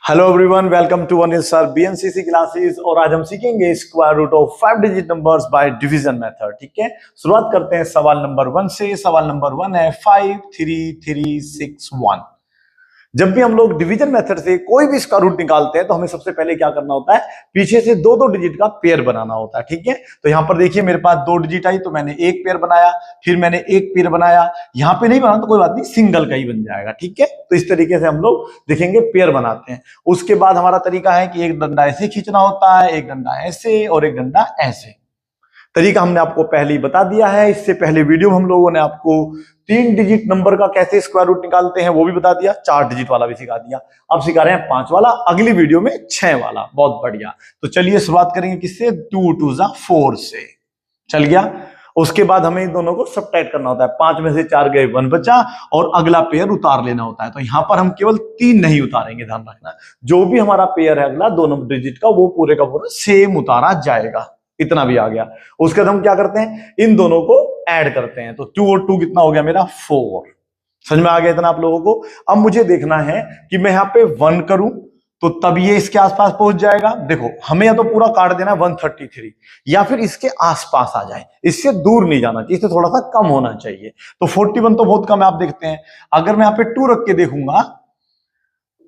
Hello everyone, welcome to Anil sir BNCC classes. और आज हम सीखेंगे square root of 5 digit numbers by division method. ठीक है, शुरुआत करते हैं सवाल नंबर 1 से। सवाल नंबर 1 है 5 3 3 6 1। जब भी हम लोग डिवीजन मेथड से कोई भी स्क्वायर रूट निकालते हैं तो हमें सबसे पहले क्या करना होता है, पीछे से दो दो डिजिट का पेयर बनाना होता है। ठीक है, तो यहां पर देखिए मेरे पास दो डिजिट आई तो मैंने एक पेयर बनाया, फिर मैंने एक पेयर बनाया। यहां पे नहीं बना तो कोई बात नहीं, सिंगल का ही बन जाएगा। ठीक है, तो इस तरीके से हम लोग देखेंगे पेयर बनाते हैं। उसके बाद हमारा तरीका है कि एक डंडा ऐसे खींचना होता है, एक डंडा ऐसे और एक डंडा ऐसे। तरीका हमने आपको पहले ही बता दिया है। इससे पहले वीडियो में हम लोगों ने आपको 3 डिजिट नंबर का कैसे स्क्वायर रूट निकालते हैं वो भी बता दिया, 4 डिजिट वाला भी सिखा दिया। अब सिखा रहे हैं 5 वाला, अगली वीडियो में 6 वाला। बहुत बढ़िया। तो चलिए शुरुआत करेंगे किससे, 2 2 4 से। चल गया। उसके बाद हमें इन दोनों को सबट्रैक्ट करना होता है। 5 में से 4 गए, 1 बचा और अगला पेयर उतार लेना होता है। तो यहां पर हम केवल 3 नहीं उतारेंगे, ध्यान रखना। जो भी हमारा पेयर है अगला 2 नंबर डिजिट का, वो पूरे का पूरा सेम उतारा जाएगा। इतना भी आ गया। उसके बाद हम क्या करते हैं, इन दोनों को ऐड करते हैं। तो 2 और 2 कितना हो गया मेरा, 4। समझ में आ गया इतना आप लोगों को। अब मुझे देखना है कि मैं यहां पे 1 करूं तो तब ये इसके आसपास पहुंच जाएगा। देखो हमें या तो पूरा काट देना 133, या फिर इसके आसपास आ जाए, इससे दूर नहीं जाना चाहिए, इससे थोड़ा सा कम होना चाहिए। तो 41 तो बहुत कम है, आप देखते हैं। अगर मैं यहां पे 2 रख के देखूंगा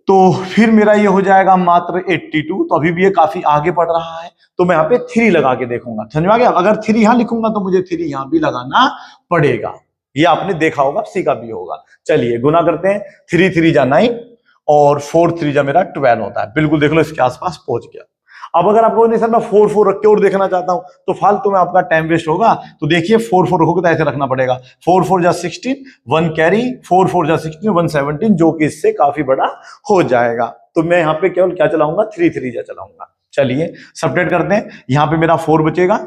तो फिर मेरा ये हो जाएगा मात्र 82। तो अभी भी ये काफी आगे बढ़ रहा है। तो मैं यहाँ पे 3 लगा के देखूंगा। समझ में आ गया। अगर 3 यहां लिखूंगा तो मुझे 3 यहां भी लगाना पड़ेगा। ये आपने देखा होगा, सीखा भी होगा। चलिए गुना करते हैं। 3 3 जा 9 और 4 3 जा मेरा 12 होता है। बिल्कुल देख लो, इसके आसपास पहुंच गया। अब अगर आपको नहीं सर मैं 4 4 रख के और देखना चाहता हूं तो फालतू में आपका टाइम वेस्ट होगा। तो देखिए 4 4 रखोगे तो ऐसे रखना पड़ेगा। 4 4 जा 16, 1 कैरी, 4 4 जा 16, 117, जो कि इससे काफी बड़ा हो जाएगा। तो मैं यहाँ पे केवल क्या चलाऊंगा, 3 3 जा चलाऊंगा। चलिए सबट्रैक्ट करते हैं। यहां पे मेरा 4 बचेगा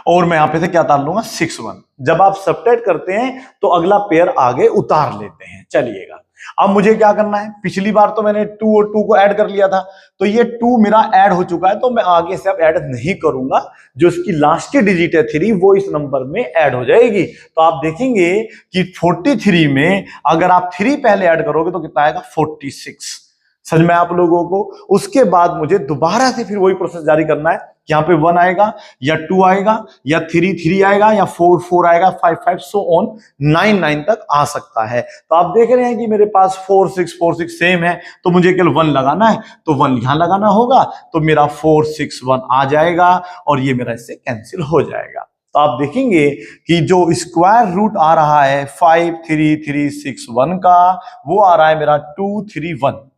और मैं यहां पे से क्या उतार लूंगा, 6 1। जब आप सबट्रैक्ट करते हैं तो अगला पेयर आगे उतार लेते हैं। चलिएगा, अब मुझे क्या करना है, पिछली बार तो मैंने 2 और 2 को ऐड कर लिया था, तो ये 2 मेरा ऐड हो चुका है। तो मैं आगे से अब ऐड नहीं करूंगा। जो इसकी लास्ट की डिजिट है 3, वो इस नंबर में ऐड हो जाएगी। तो आप देखेंगे कि 43 में अगर आप 3 पहले ऐड करोगे तो कितना आएगा, 46। समझ में आप लोगों को। उसके बाद मुझे दोबारा से फिर वही प्रोसेस जारी करना है। यहाँ पे 1 आएगा या 2 आएगा या 3 3 आएगा या 4 4 आएगा, 5 5 सो ऑन 9 9 तक आ सकता है। तो आप देख रहे हैं कि मेरे पास 4 6 सेम है। तो मुझे केवल 1 लगाना है, तो 1 यहां लगाना होगा। तो मेरा 4 6 1 आ जाएगा और ये मेरा इससे कैंसिल हो जाएगा। तो आप देखेंगे कि जो स्क्वायर रूट आ रहा है 5 3 3 6 1 का, वो आ रहा है मेरा 2 3 1।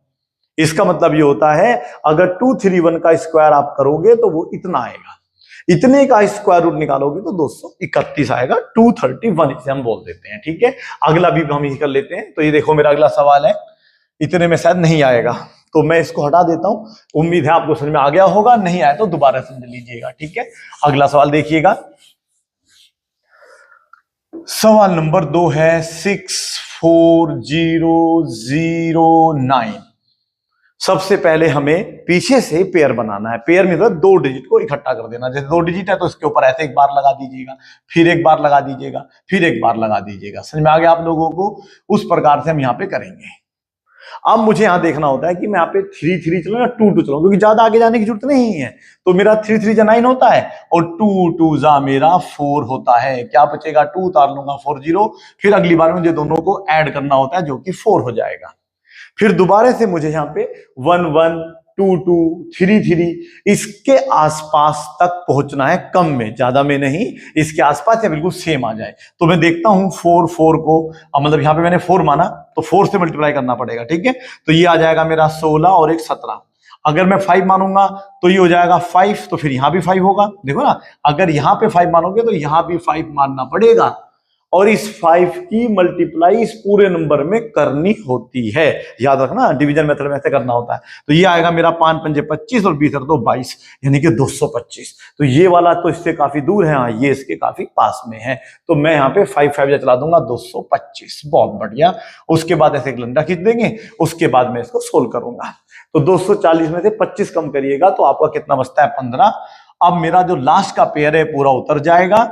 इसका मतलब ये होता है अगर 2 3 1 का स्क्वायर आप करोगे तो वो इतना आएगा। इतने का स्क्वायर रूट निकालोगे तो 231 आएगा, 231 इसे हम बोल देते हैं। ठीक है, अगला भी हम ही कर लेते हैं। तो ये देखो मेरा अगला सवाल है, इतने में शायद नहीं आएगा तो मैं इसको हटा देता हूं। उम्मीद है आपको समझ में आ गया होगा, नहीं आया तो दोबारा समझ लीजिएगा। ठीक है, अगला सवाल देखिएगा। सवाल नंबर 2 है 6 4 0 0 9। सबसे पहले हमें पीछे से पेयर बनाना है। पेयर में मतलब 2 डिजिट को इकट्ठा कर देना। जैसे 2 डिजिट है तो इसके ऊपर ऐसे एक बार लगा दीजिएगा, फिर एक बार लगा दीजिएगा, फिर एक बार लगा दीजिएगा। समझ में आ गया आप लोगों को। उस प्रकार से हम यहाँ पे करेंगे। अब मुझे यहां देखना होता है कि मैं यहाँ पे 3 3 चलाऊं या 2 2 चलाऊं, क्योंकि ज्यादा आगे जाने की जरूरत नहीं है। तो मेरा 3 3 जा 9 होता है और 2 2 जा मेरा 4 होता है। क्या बचेगा, 2 उतार लूंगा, 4 0। फिर अगली बार मुझे दोनों को ऐड करना होता है जो कि 4 हो जाएगा। फिर दोबारा से मुझे यहां पे 1 1 2 2 3 3 इसके आसपास तक पहुंचना है, कम में, ज्यादा में नहीं। इसके आसपास या बिल्कुल सेम आ जाए। तो मैं देखता हूं 4 4 को, मतलब यहां पे मैंने 4 माना तो 4 से मल्टीप्लाई करना पड़ेगा। ठीक है, तो ये आ जाएगा मेरा 16 और एक 17। अगर मैं 5 मानूंगा तो ये हो जाएगा 5, तो फिर यहां भी 5 होगा। देखो ना, अगर यहां पे 5 मानोगे तो यहां भी 5 मानना पड़ेगा। और इस 5 की मल्टीप्लाई इस पूरे नंबर में करनी होती है। याद रखना, डिवीजन मेथड में ऐसे करना होता है। तो ये आएगा मेरा 5 5 25 और 20 2 22, यानी कि 225। तो ये वाला तो इससे काफी दूर है, हाँ ये इसके काफी पास में है। तो मैं यहाँ पे 5 5 चला दूंगा, 225। बहुत बढ़िया। उसके बाद ऐसे एक लंडा खींच देंगे। उसके बाद मैं इसको सोल्व करूंगा। तो 240 में से 25 कम करिएगा तो आपका कितना बचता है, 15। अब मेरा जो लास्ट का पेयर है पूरा उतर जाएगा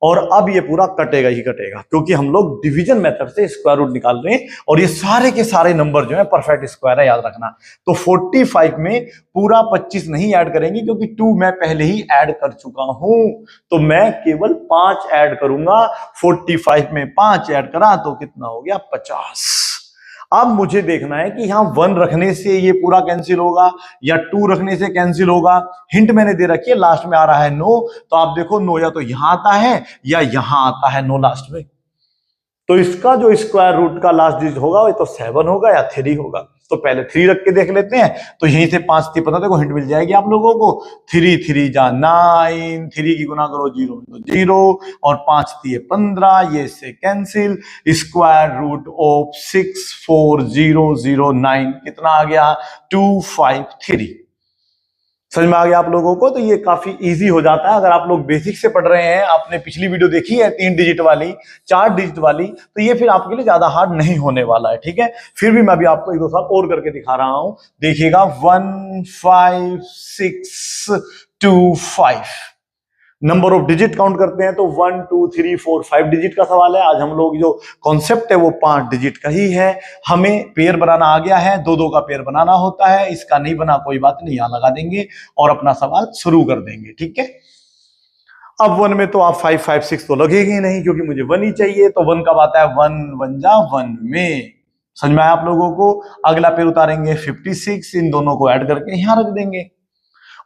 और अब ये पूरा कटेगा ही कटेगा, क्योंकि हम लोग डिवीजन मेथड से स्क्वायर रूट निकाल रहे हैं और ये सारे के सारे नंबर जो है परफेक्ट स्क्वायर है, याद रखना। तो 45 में पूरा 25 नहीं ऐड करेंगे, क्योंकि 2 मैं पहले ही ऐड कर चुका हूं, तो मैं केवल 5 ऐड करूंगा। 45 में 5 ऐड करा तो कितना हो गया, 50। अब मुझे देखना है कि यहां 1 रखने से ये पूरा कैंसिल होगा या 2 रखने से कैंसिल होगा। हिंट मैंने दे रखी है, लास्ट में आ रहा है 9, तो आप देखो 9 या तो यहां आता है या यहां आता है 9 लास्ट में। तो इसका जो स्क्वायर रूट का लास्ट डिजिट होगा वो तो 7 होगा या 3 होगा। तो पहले 3 रख के देख लेते हैं। तो यहीं से 5 थी, पता देखो हिंट मिल जाएगी आप लोगों को। 3 3 जा 9, 3 की गुना करो 0 तो 0 और 5 थी 15, ये से कैंसिल। स्क्वायर रूट ऑफ 64009 कितना आ गया, 253। समझ में आ गया आप लोगों को। तो ये काफी इजी हो जाता है अगर आप लोग बेसिक से पढ़ रहे हैं। आपने पिछली वीडियो देखी है 3 डिजिट वाली, 4 डिजिट वाली, तो ये फिर आपके लिए ज्यादा हार्ड नहीं होने वाला है, ठीक है। फिर भी मैं अभी आपको 1-2 साल और करके दिखा रहा हूं, देखिएगा। 15625 नंबर ऑफ डिजिट काउंट करते हैं तो 1 2 3 4 5 डिजिट का सवाल है। आज हम लोग जो कॉन्सेप्ट है वो 5 डिजिट का ही है। हमें पेयर बनाना आ गया है, 2-2 का पेयर बनाना होता है। इसका नहीं बना कोई बात नहीं, यहां लगा देंगे और अपना सवाल शुरू कर देंगे, ठीक है। अब 1 में तो आप 5 5 6 तो लगेगी नहीं, क्योंकि मुझे 1 ही चाहिए। तो 1 कब आता है, 1 1 जा 1 में। समझ में आया आप लोगों को। अगला पेयर उतारेंगे 56, इन दोनों को ऐड करके यहां रख देंगे।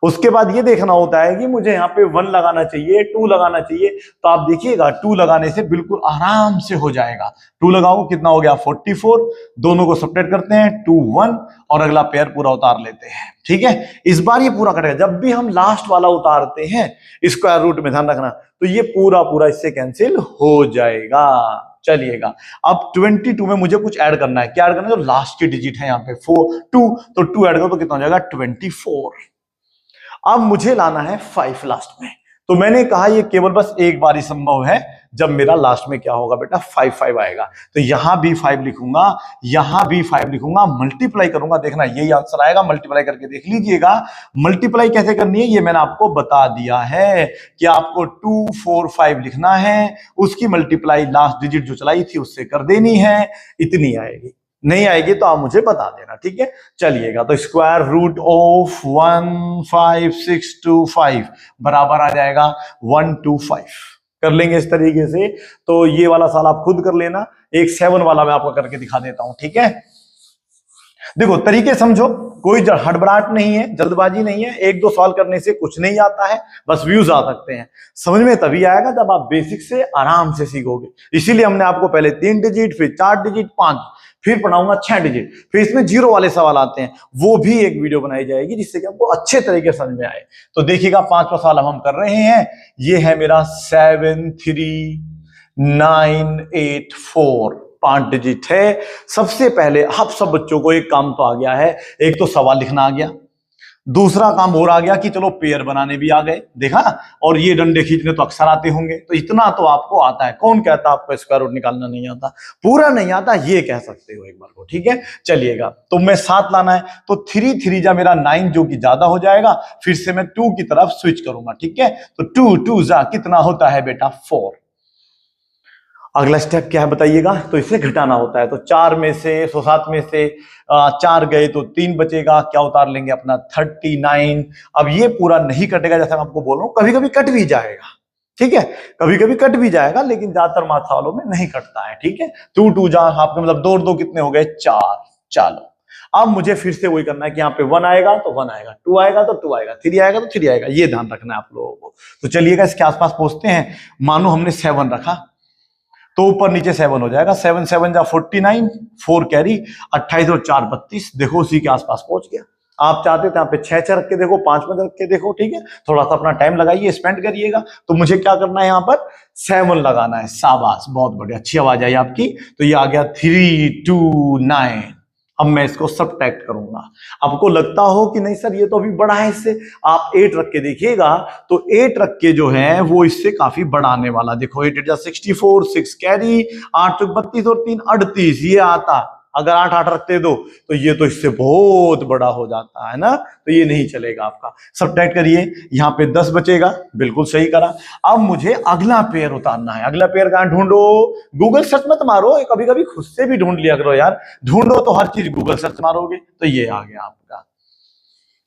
उसके बाद ये देखना होता है कि मुझे यहाँ पे 1 लगाना चाहिए, 2 लगाना चाहिए। तो आप देखिएगा 2 लगाने से बिल्कुल आराम से हो जाएगा। 2 लगाओ, कितना हो गया 44। दोनों को सब्ट्रैक्ट करते हैं, 2 1 और अगला पेयर पूरा उतार लेते हैं, ठीक है। इस बार ये पूरा कटेगा। जब भी हम लास्ट वाला उतारते हैं स्क्वायर रूट में, ध्यान रखना, तो ये पूरा पूरा इससे कैंसिल हो जाएगा। चलिएगा, अब 22 में मुझे कुछ ऐड करना है। क्या ऐड करना है, जो लास्ट की डिजिट है यहाँ पे 4 2, तो 2 ऐड करो तो कितना हो जाएगा 24। अब मुझे लाना है 5 लास्ट में। तो मैंने कहा ये केवल बस एक बार ही संभव है, जब मेरा लास्ट में क्या होगा बेटा 5 5 आएगा। तो यहां भी 5 लिखूंगा, यहां भी 5 लिखूंगा, मल्टीप्लाई करूंगा। देखना यही आंसर आएगा, मल्टीप्लाई करके देख लीजिएगा। मल्टीप्लाई कैसे करनी है ये मैंने आपको बता दिया है कि आपको 2 4 5 लिखना है, उसकी मल्टीप्लाई लास्ट डिजिट जो चलाई थी उससे कर देनी है, इतनी आएगी। नहीं आएगी तो आप मुझे बता देना, ठीक है। चलिएगा, तो स्क्वायर रूट ऑफ 15625 बराबर आ जाएगा 125। कर लेंगे इस तरीके से। तो ये वाला सवाल आप खुद कर लेना। एक 7 वाला मैं आपको करके दिखा देता हूं, ठीक है। देखो तरीके समझो, कोई हड़बड़ाहट नहीं है, जल्दबाजी नहीं है। 1-2 सवाल करने से कुछ नहीं आता है, बस व्यूज आ सकते हैं। समझ में तभी आएगा जब आप बेसिक से आराम से सीखोगे। इसीलिए हमने आपको पहले 3 डिजिट, फिर 4 डिजिट, 5, फिर पढ़ाऊंगा 6 डिजिट, फिर इसमें 0 वाले सवाल आते हैं, वो भी एक वीडियो बनाई जाएगी जिससे कि आपको अच्छे तरीके से समझ में आए। तो देखिएगा 5वां सवाल हम कर रहे हैं। ये है मेरा 73984, 5 डिजिट है। सबसे पहले आप सब बच्चों को एक काम तो आ गया है, एक तो सवाल लिखना आ गया, दूसरा काम और आ गया कि चलो पेयर बनाने भी आ गए, देखा। और ये डंडे खींचने तो अक्सर आते होंगे, तो इतना तो आपको आता है। कौन कहता आपको स्क्वायर रूट निकालना नहीं आता, पूरा नहीं आता, ये कह सकते हो एक बार को, ठीक है। चलिएगा, तो मैं 7 लाना है, तो 3 3 जा मेरा 9 जो कि ज्यादा हो जाएगा। फिर से मैं 2 की तरफ स्विच करूंगा, ठीक है। तो 2 2 जा कितना होता है बेटा 4। अगला स्टेप क्या है बताइएगा, तो इसे घटाना होता है। तो 4 में से 107 में से 4 गए तो 3 बचेगा, क्या उतार लेंगे अपना 39। अब ये पूरा नहीं कटेगा, जैसा मैं आपको बोल रहा हूं, कभी कभी कट भी जाएगा, ठीक है। कभी कभी कट भी जाएगा, लेकिन ज्यादातर सवालों में नहीं कटता है, ठीक है। 2 2 जा आपके मतलब 2 2 कितने हो गए 4। चलो, अब मुझे फिर से वही करना है कि यहाँ पे 1 आएगा तो 1 आएगा, 2 आएगा तो 2 आएगा, 3 आएगा तो 3 आएगा, ये ध्यान रखना है आप लोगों को। तो चलिएगा इसके आसपास पहुंचते हैं। मानो हमने 7 रखा तो ऊपर नीचे 7 हो जाएगा। 7 7 जा 49, 4 कैरी, 28 और 4 32। देखो उसी के आसपास पहुंच गया। आप चाहते थे यहाँ पे 6 रख के देखो, 5 में रख के देखो, ठीक है। थोड़ा सा अपना टाइम लगाइए, स्पेंड करिएगा। तो मुझे क्या करना है, यहाँ पर 7 लगाना है। शाबाश, बहुत बढ़िया, अच्छी आवाज आई आपकी। तो ये आ गया 329। अब मैं इसको सब्ट्रैक्ट करूंगा। आपको लगता हो कि नहीं सर ये तो अभी बड़ा है इससे, आप 8 रख के देखिएगा। तो 8 रख के जो है वो इससे काफी बड़ा आने वाला। देखो 8 8 जा 64, 6 कैरी, 8 32 और 3 38, ये आता अगर 8 8 रखते दो तो ये तो इससे बहुत बड़ा हो जाता है ना, तो ये नहीं चलेगा आपका। सब्ट्रैक्ट करिए, यहाँ पे 10 बचेगा, बिल्कुल सही करा। अब मुझे अगला पेयर उतारना है। अगला पेयर कहां ढूंढो? गूगल सर्च मत मारो, कभी कभी खुद से भी ढूंढ लिया करो यार। ढूंढो तो हर चीज गूगल सर्च मारोगे तो ये आ गया आपका,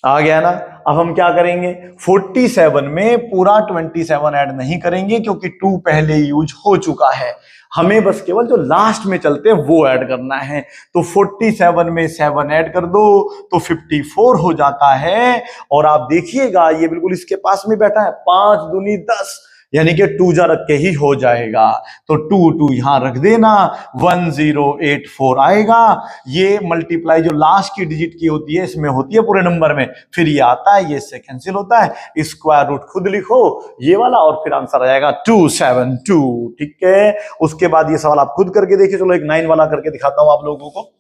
आ गया ना। अब हम क्या करेंगे, 47 में पूरा 27 ऐड नहीं करेंगे क्योंकि 2 पहले यूज हो चुका है। हमें बस केवल जो लास्ट में चलते हैं वो ऐड करना है। तो 47 में 7 ऐड कर दो तो 54 हो जाता है। और आप देखिएगा ये बिल्कुल इसके पास में बैठा है, 5 दूनी 10, यानी कि 2 जा रख के ही हो जाएगा। तो 2 यहां रख देना, 1084 आएगा। ये मल्टीप्लाई जो लास्ट की डिजिट की होती है इसमें होती है पूरे नंबर में, फिर ये आता है, ये इससे कैंसिल होता है। स्क्वायर रूट खुद लिखो ये वाला और फिर आंसर आ जाएगा 272। ठीक है, उसके बाद ये सवाल आप खुद करके देखिए। चलो एक 9 वाला करके दिखाता हूं आप लोगों को,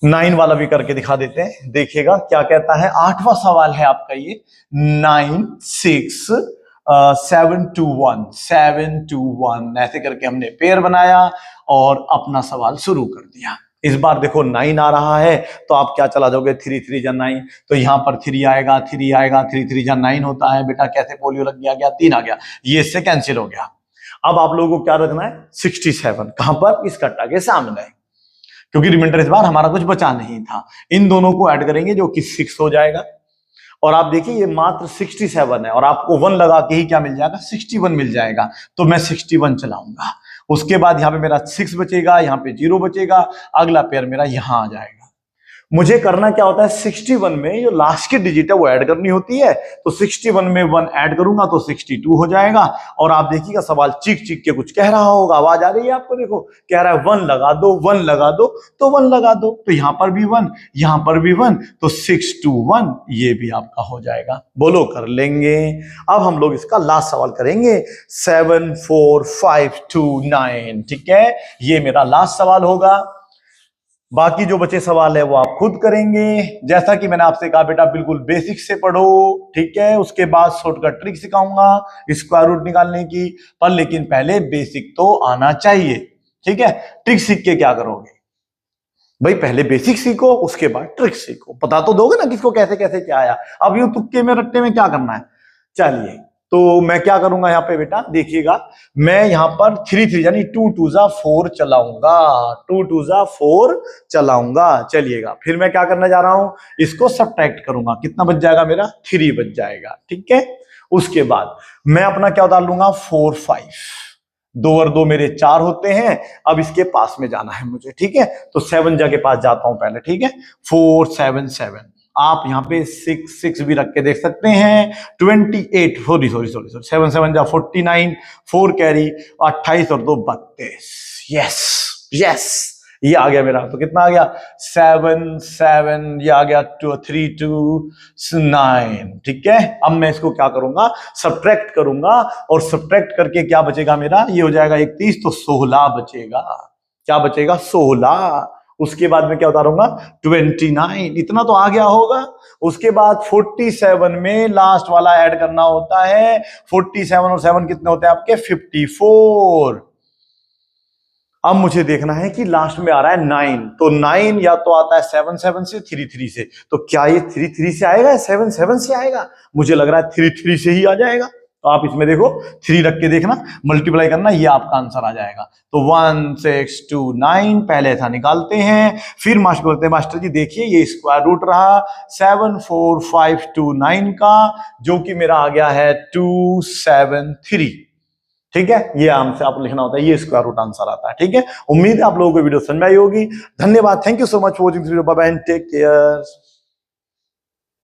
9 वाला भी करके दिखा देते हैं, देखिएगा क्या कहता है। 8वां सवाल है आपका ये, 9 6 721 ऐसे करके हमने पेयर बनाया और अपना सवाल शुरू कर दिया। इस बार देखो 9 आ रहा है तो आप क्या चला जाओगे, 3 3 जा 9, तो यहां पर 3 आएगा, 3 आएगा, 3 3 जा 9 होता है। बेटा कैसे पोलियो लग गया, 3 आ गया, ये इससे कैंसिल हो गया। अब आप लोगों को क्या रखना है, 67 कहां पर, इस कट्टा के सामने, क्योंकि रिमाइंडर इस बार हमारा कुछ बचा नहीं था। इन दोनों को ऐड करेंगे जो कि 6 हो जाएगा। और आप देखिए ये मात्र 67 है और आपको 1 लगा के ही क्या मिल जाएगा, 61 मिल जाएगा। तो मैं 61 चलाऊंगा। उसके बाद यहाँ पे मेरा 6 बचेगा, यहाँ पे 0 बचेगा, अगला पेयर मेरा यहां आ जाएगा। मुझे करना क्या होता है, 61 में जो लास्ट की डिजिट है वो ऐड करनी होती है। तो 61 में 1 ऐड करूंगा तो 62 हो जाएगा। और आप देखिएगा सवाल चीख चीख के कुछ कह रहा होगा, आवाज आ रही है आपको, देखो कह रहा है 1 लगा दो, 1 लगा दो, तो 1 लगा दो। तो यहां पर भी 1, यहां पर भी 1, तो 621 ये भी आपका हो जाएगा। बोलो कर लेंगे। अब हम लोग इसका लास्ट सवाल करेंगे, 74529। ठीक है, ये मेरा लास्ट सवाल होगा। बाकी जो बचे सवाल है वो आप खुद करेंगे। जैसा कि मैंने आपसे कहा बेटा बिल्कुल बेसिक से पढ़ो, ठीक है। उसके बाद शॉर्टकट ट्रिक सिखाऊंगा स्क्वायर रूट निकालने की, पर लेकिन पहले बेसिक तो आना चाहिए, ठीक है। ट्रिक सीख के क्या करोगे भाई, पहले बेसिक सीखो उसके बाद ट्रिक सीखो। पता तो दोगे ना किसको कैसे कैसे क्या आया। अब यूं तुक्के में रट्टे में क्या करना है। चलिए तो मैं क्या करूंगा यहाँ पे बेटा, देखिएगा मैं यहाँ पर 3 3 यानी 2 2 जा 4 चलाऊंगा, 2 2 जा 4 चलाऊंगा। चलिएगा फिर मैं क्या करने जा रहा हूं, इसको सब्ट्रैक्ट करूंगा, कितना बच जाएगा मेरा, 3 बच जाएगा। ठीक है, उसके बाद मैं अपना क्या उतार लूंगा, 4 5, 2 और 2 मेरे 4 होते हैं। अब इसके पास में जाना है मुझे, ठीक है। तो 7 जा के पास जाता हूं पहले, ठीक है। 4 7 7, आप यहाँ पे 6 6 भी रख के देख सकते हैं। 28 सॉरी 7 7 जा 49, 4 कैरी, 28 और 2 32। यस यस, ये आ गया मेरा। तो कितना आ गया, 7 7, ये आ गया 3 2 9। ठीक है, अब मैं इसको क्या करूंगा, सब्ट्रैक्ट करूंगा, और सब्ट्रैक्ट करके क्या बचेगा मेरा, ये हो जाएगा 31, तो 16 बचेगा। क्या बचेगा, 16। उसके बाद में क्या उतारूंगा, 29। इतना तो आ गया होगा। उसके बाद 47 में लास्ट वाला ऐड करना होता है। 47 और 7 कितने होते हैं आपके, 54। अब मुझे देखना है कि लास्ट में आ रहा है 9, तो 9 या तो आता है 7 7 से, 3 3 से। तो क्या ये 3 3 से आएगा, 7 7 से आएगा, मुझे लग रहा है 3 3 से ही आ जाएगा। तो आप इसमें देखो 3 रख के देखना, मल्टीप्लाई करना, ये आपका आंसर आ जाएगा। तो 1 6 2 9 पहले ऐसा निकालते हैं, फिर मास्टर बोलते हैं मास्टर जी देखिए ये स्क्वायर रूट रहा 74529 का, जो कि मेरा आ गया है 273। ठीक है, ये आंसर आप लिखना होता है, ये स्क्वायर रूट आंसर आता है। ठीक है, उम्मीद है आप लोगों को वीडियो समझ में आई होगी। धन्यवाद, thank you so much for watching this video, bye bye and take care.